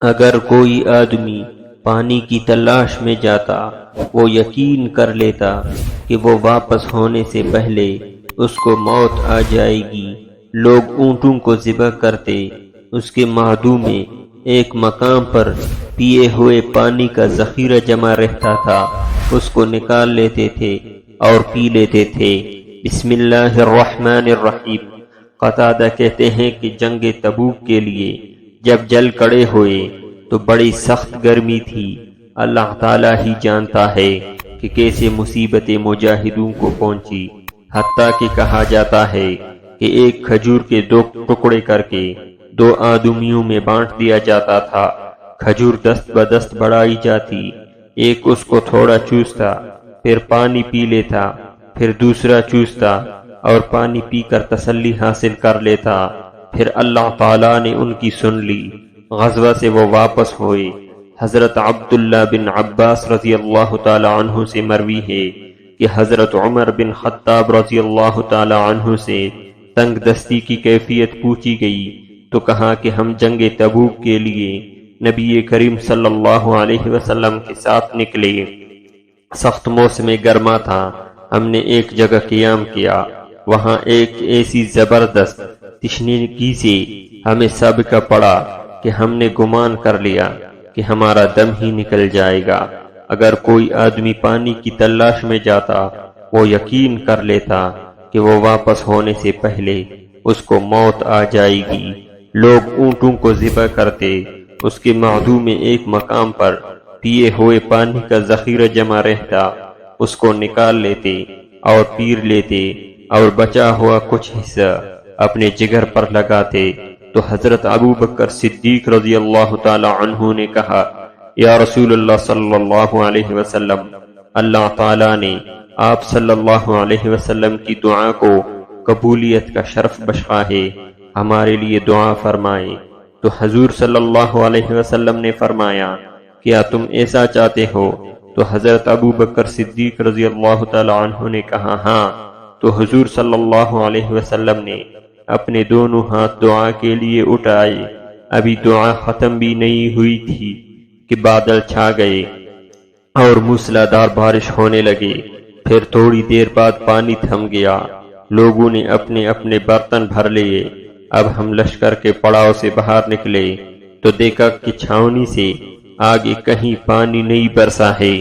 اگر کوئی آدمی پانی کی تلاش میں جاتا، وہ یقین کر لیتا کہ وہ واپس ہونے سے پہلے اس کو موت آ جائے گی۔ لوگ اونٹوں کو ذبح کرتے، اس کے معدوں میں ایک مقام پر پیے ہوئے پانی کا ذخیرہ جمع رہتا تھا، اس کو نکال لیتے تھے اور پی لیتے تھے۔ بسم اللہ الرحمن الرحیم۔ قتادہ کہتے ہیں کہ جنگ تبوک کے لیے جب جل کڑے ہوئے تو بڑی سخت گرمی تھی۔ اللہ تعالیٰ ہی جانتا ہے کہ کیسے مصیبت مجاہدوں کو پہنچی، حتیٰ کہ کہا جاتا ہے کہ ایک کھجور کے 2 ٹکڑے کر کے 2 آدمیوں میں بانٹ دیا جاتا تھا۔ کھجور دست بدست بڑھائی جاتی، ایک اس کو تھوڑا چوستا، پھر پانی پی لیتا، پھر دوسرا چوستا اور پانی پی کر تسلی حاصل کر لیتا۔ پھر اللہ تعالیٰ نے ان کی سن لی، غزوہ سے وہ واپس ہوئے۔ حضرت عبداللہ بن عباس رضی اللہ تعالی عنہ سے مروی ہے کہ حضرت عمر بن خطاب رضی اللہ تعالی عنہ سے تنگ دستی کی کیفیت پوچھی گئی تو کہا کہ ہم جنگ تبوک کے لیے نبی کریم صلی اللہ علیہ وسلم کے ساتھ نکلے۔ سخت موسم گرما تھا، ہم نے ایک جگہ قیام کیا، وہاں ایک ایسی زبردست تشنگی سے ہمیں سابقہ پڑا کہ ہم نے گمان کر لیا کہ ہمارا دم ہی نکل جائے گا۔ اگر کوئی آدمی پانی کی تلاش میں جاتا، وہ یقین کر لیتا کہ وہ واپس ہونے سے پہلے اس کو موت آ جائے گی۔ لوگ اونٹوں کو ذبح کرتے، اس کے معدوں میں ایک مقام پر پیے ہوئے پانی کا ذخیرہ جمع رہتا، اس کو نکال لیتے اور پی لیتے اور بچا ہوا کچھ حصہ اپنے جگر پر لگاتے۔ تو حضرت ابو بکر صدیق رضی اللہ تعالی عنہ نے کہا، یا رسول اللہ صلی اللہ علیہ وسلم، اللہ تعالیٰ نے آپ صلی اللہ علیہ وسلم کی دعا کو قبولیت کا شرف بخشا ہے، ہمارے لیے دعا فرمائے۔ تو حضور صلی اللہ علیہ وسلم نے فرمایا، کیا تم ایسا چاہتے ہو؟ تو حضرت ابو بکر صدیق رضی اللہ تعالی عنہ نے کہا ہاں۔ تو حضور صلی اللہ علیہ وسلم نے اپنے دونوں ہاتھ دعا کے لیے اٹھائے، ابھی دعا ختم بھی نہیں ہوئی تھی کہ بادل چھا گئے اور موسلادھار بارش ہونے لگے۔ پھر تھوڑی دیر بعد پانی تھم گیا، لوگوں نے اپنے اپنے برتن بھر لیے۔ اب ہم لشکر کے پڑاؤ سے باہر نکلے تو دیکھا کہ چھاؤنی سے آگے کہیں پانی نہیں برسا ہے۔